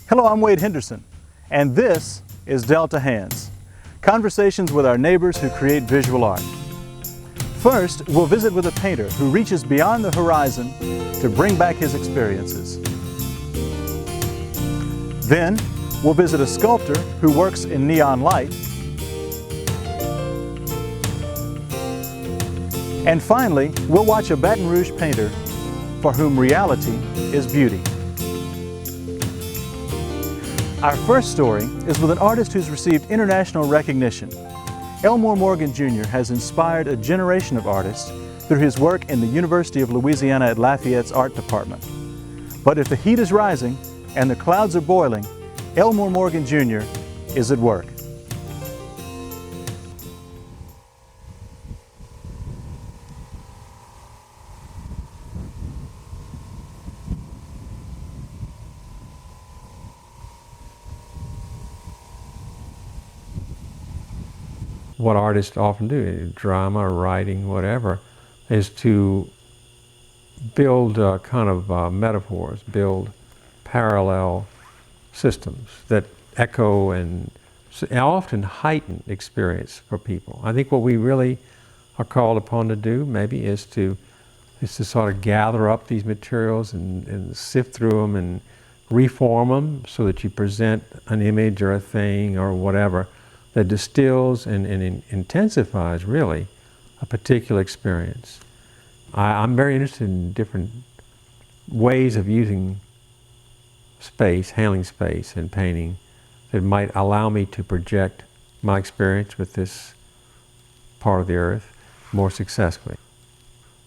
Hello, I'm Wade Henderson, and this is Delta Hands, conversations with our neighbors who create visual art. First, we'll visit with a painter who reaches beyond the horizon to bring back his experiences. Then, we'll visit a sculptor who works in neon light. And finally, we'll watch a Baton Rouge painter for whom reality is beauty. Our first story is with an artist who's received international recognition. Elemore Morgan Jr. has inspired a generation of artists through his work in the University of Louisiana at Lafayette's art department. But if the heat is rising and the clouds are boiling, Elemore Morgan Jr. is at work. What artists often do, drama, writing, whatever, is to build kind of metaphors, build parallel systems that echo and often heighten experience for people. I think what we really are called upon to do maybe is to sort of gather up these materials and sift through them and reform them so that you present an image or a thing or whatever that distills and intensifies, really, a particular experience. I'm very interested in different ways of using space, handling space in painting that might allow me to project my experience with this part of the earth more successfully.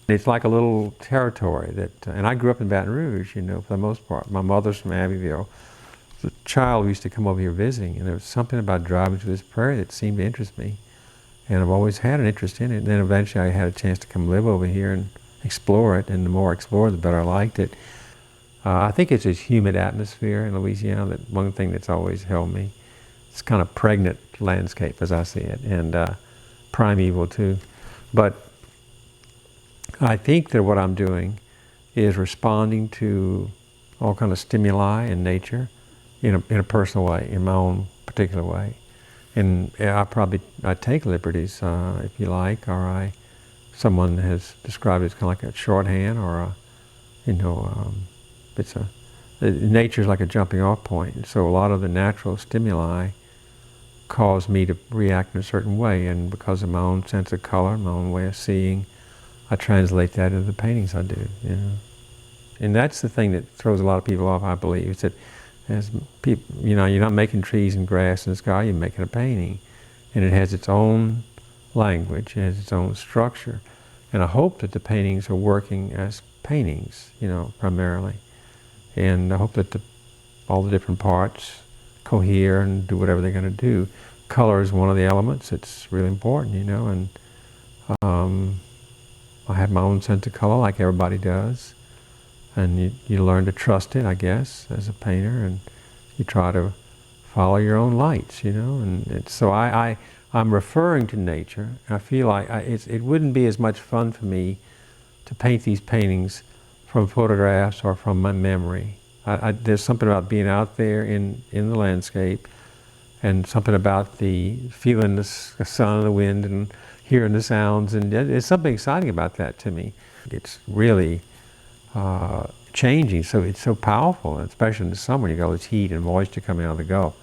It's like a little territory that, and I grew up in Baton Rouge, you know, for the most part. My mother's from Abbeville. As a child, we used to come over here visiting, and there was something about driving through this prairie that seemed to interest me. And I've always had an interest in it. And then eventually I had a chance to come live over here and explore it, and the more I explored, the better I liked it. I think it's this humid atmosphere in Louisiana that one thing that's always held me. It's kind of pregnant landscape as I see it, and primeval too. But I think that what I'm doing is responding to all kind of stimuli in nature in a personal way, in my own particular way. And I take liberties, if you like, or someone has described it as kind of like a shorthand, or nature's like a jumping off point. And so a lot of the natural stimuli cause me to react in a certain way, and because of my own sense of color, my own way of seeing, I translate that into the paintings I do, you know. And that's the thing that throws a lot of people off, I believe, is that as people, you know, you're not making trees and grass in the sky, you're making a painting. And it has its own language, it has its own structure. And I hope that the paintings are working as paintings, you know, primarily. And I hope that all the different parts cohere and do whatever they're going to do. Color is one of the elements. It's really important, you know, and I have my own sense of color like everybody does. And you learn to trust it, I guess, as a painter, and you try to follow your own lights, you know. And so I'm referring to nature. I feel like it wouldn't be as much fun for me to paint these paintings from photographs or from my memory. There's something about being out there in the landscape, and something about the feeling the sun and the wind and hearing the sounds, and there's something exciting about that to me. It's really changing, so it's so powerful, especially in the summer. You got all this heat and moisture coming out of the Gulf.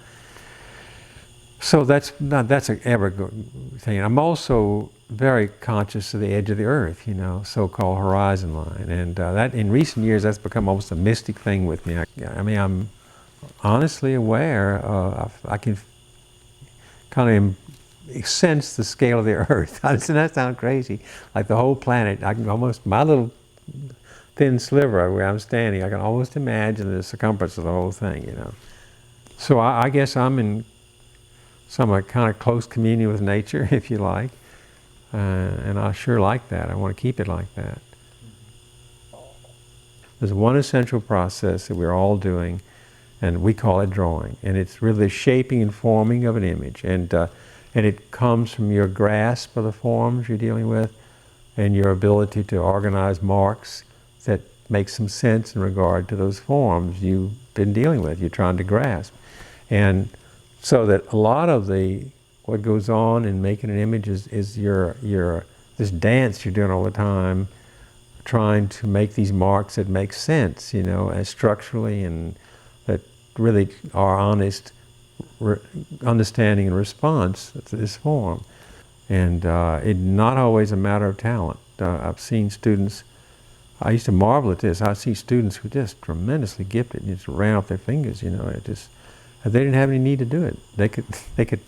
So that's an ever good thing. I'm also very conscious of the edge of the earth, you know, so-called horizon line, and that in recent years that's become almost a mystic thing with me. I mean, I'm honestly aware. I can kind of sense the scale of the earth. Doesn't that sound crazy? Like the whole planet. I can almost, my little thin sliver where I'm standing, I can almost imagine the circumference of the whole thing, you know. So I guess I'm in some kind of close communion with nature, if you like, and I sure like that. I want to keep it like that. There's one essential process that we're all doing, and we call it drawing, and it's really the shaping and forming of an image, and it comes from your grasp of the forms you're dealing with, and your ability to organize marks that make some sense in regard to those forms you've been dealing with, you're trying to grasp. And so that a lot of what goes on in making an image is this dance you're doing all the time, trying to make these marks that make sense, as structurally, and that really are honest understanding and response to this form. And it's not always a matter of talent. I've seen students, I used to marvel at this, I see students who are just tremendously gifted and just ran off their fingers, they didn't have any need to do it. They could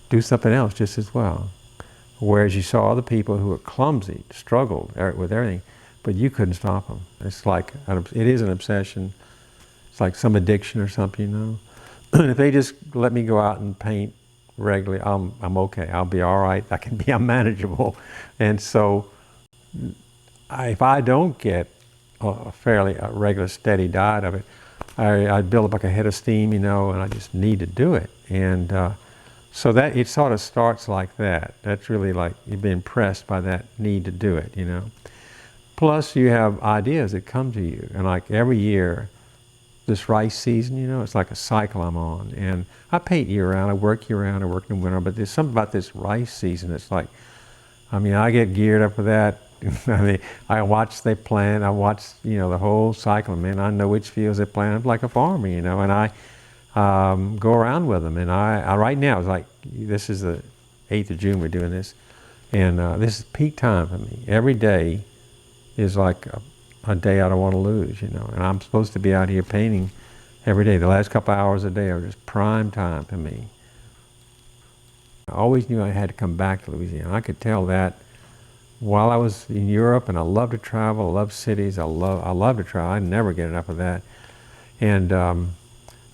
do something else just as well. Whereas you saw other people who were clumsy, struggled with everything, but you couldn't stop them. It's like, it is an obsession. It's like some addiction or something, And if they just let me go out and paint regularly, I'm okay. I'll be all right. I'm manageable. And so, if I don't get a fairly regular, steady diet of it, I build up like a head of steam, and I just need to do it. And so that it sort of starts like that. That's really like you've been impressed by that need to do it, Plus, you have ideas that come to you, and like every year, this rice season, it's like a cycle I'm on. And I paint year-round, I work year-round, I work in the winter, but there's something about this rice season that's like, I get geared up for that. I watch they plant, I watch, the whole cycle, man. I know which fields they plant. I'm like a farmer, and I go around with them. And I right now, it's like, this is the 8th of June we're doing this, and this is peak time for me. Every day is like a day I don't want to lose, and I'm supposed to be out here painting every day. The last couple hours a day are just prime time for me. I always knew I had to come back to Louisiana. I could tell that while I was in Europe, and I love to travel, I love cities, I love to travel. I never get enough of that. And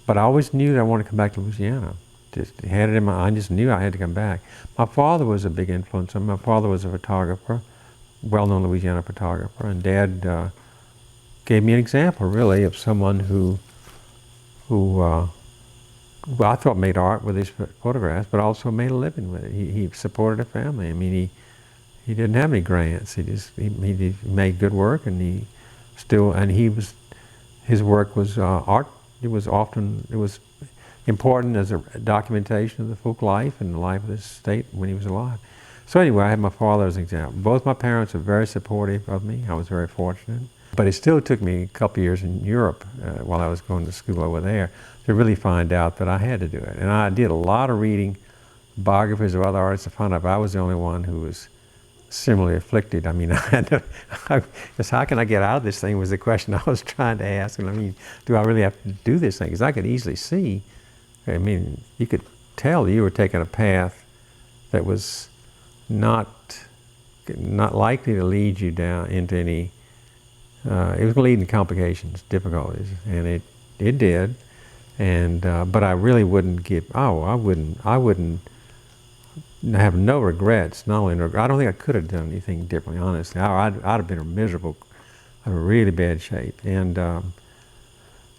but I always knew that I wanted to come back to Louisiana. Just had it in I just knew I had to come back. My father was a big influence on me. My father was a photographer, well-known Louisiana photographer, and Dad gave me an example, really, of someone who I thought made art with his photographs, but also made a living with it. He supported a family. He didn't have any grants. He made good work, and his work was art. It was important as a documentation of the folk life and the life of this state when he was alive. So anyway, I had my father as an example. Both my parents were very supportive of me. I was very fortunate. But it still took me a couple years in Europe while I was going to school over there to really find out that I had to do it. And I did a lot of reading biographies of other artists to find out if I was the only one who was similarly afflicted. I had to, just how can I get out of this thing was the question I was trying to ask. And do I really have to do this thing? Because I could easily see, you could tell you were taking a path that was not likely to lead you down into any, it was going to lead to complications, difficulties, and it did. And but I really wouldn't I wouldn't have no regrets. Not only I don't think I could have done anything differently, honestly. I'd have been miserable, in really bad shape. And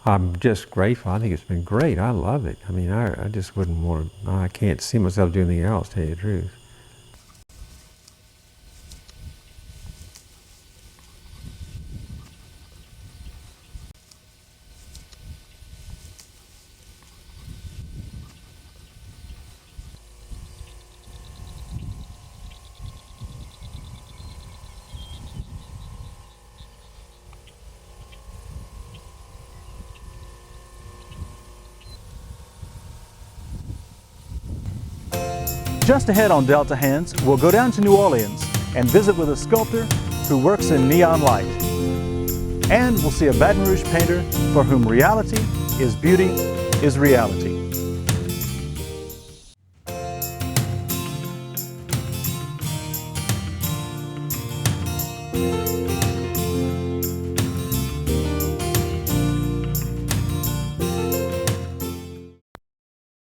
I'm just grateful. I think it's been great. I love it. I just wouldn't want to, I can't see myself doing anything else, to tell you the truth. Just ahead on Delta Hands, we'll go down to New Orleans and visit with a sculptor who works in neon light. And we'll see a Baton Rouge painter for whom reality is beauty is reality.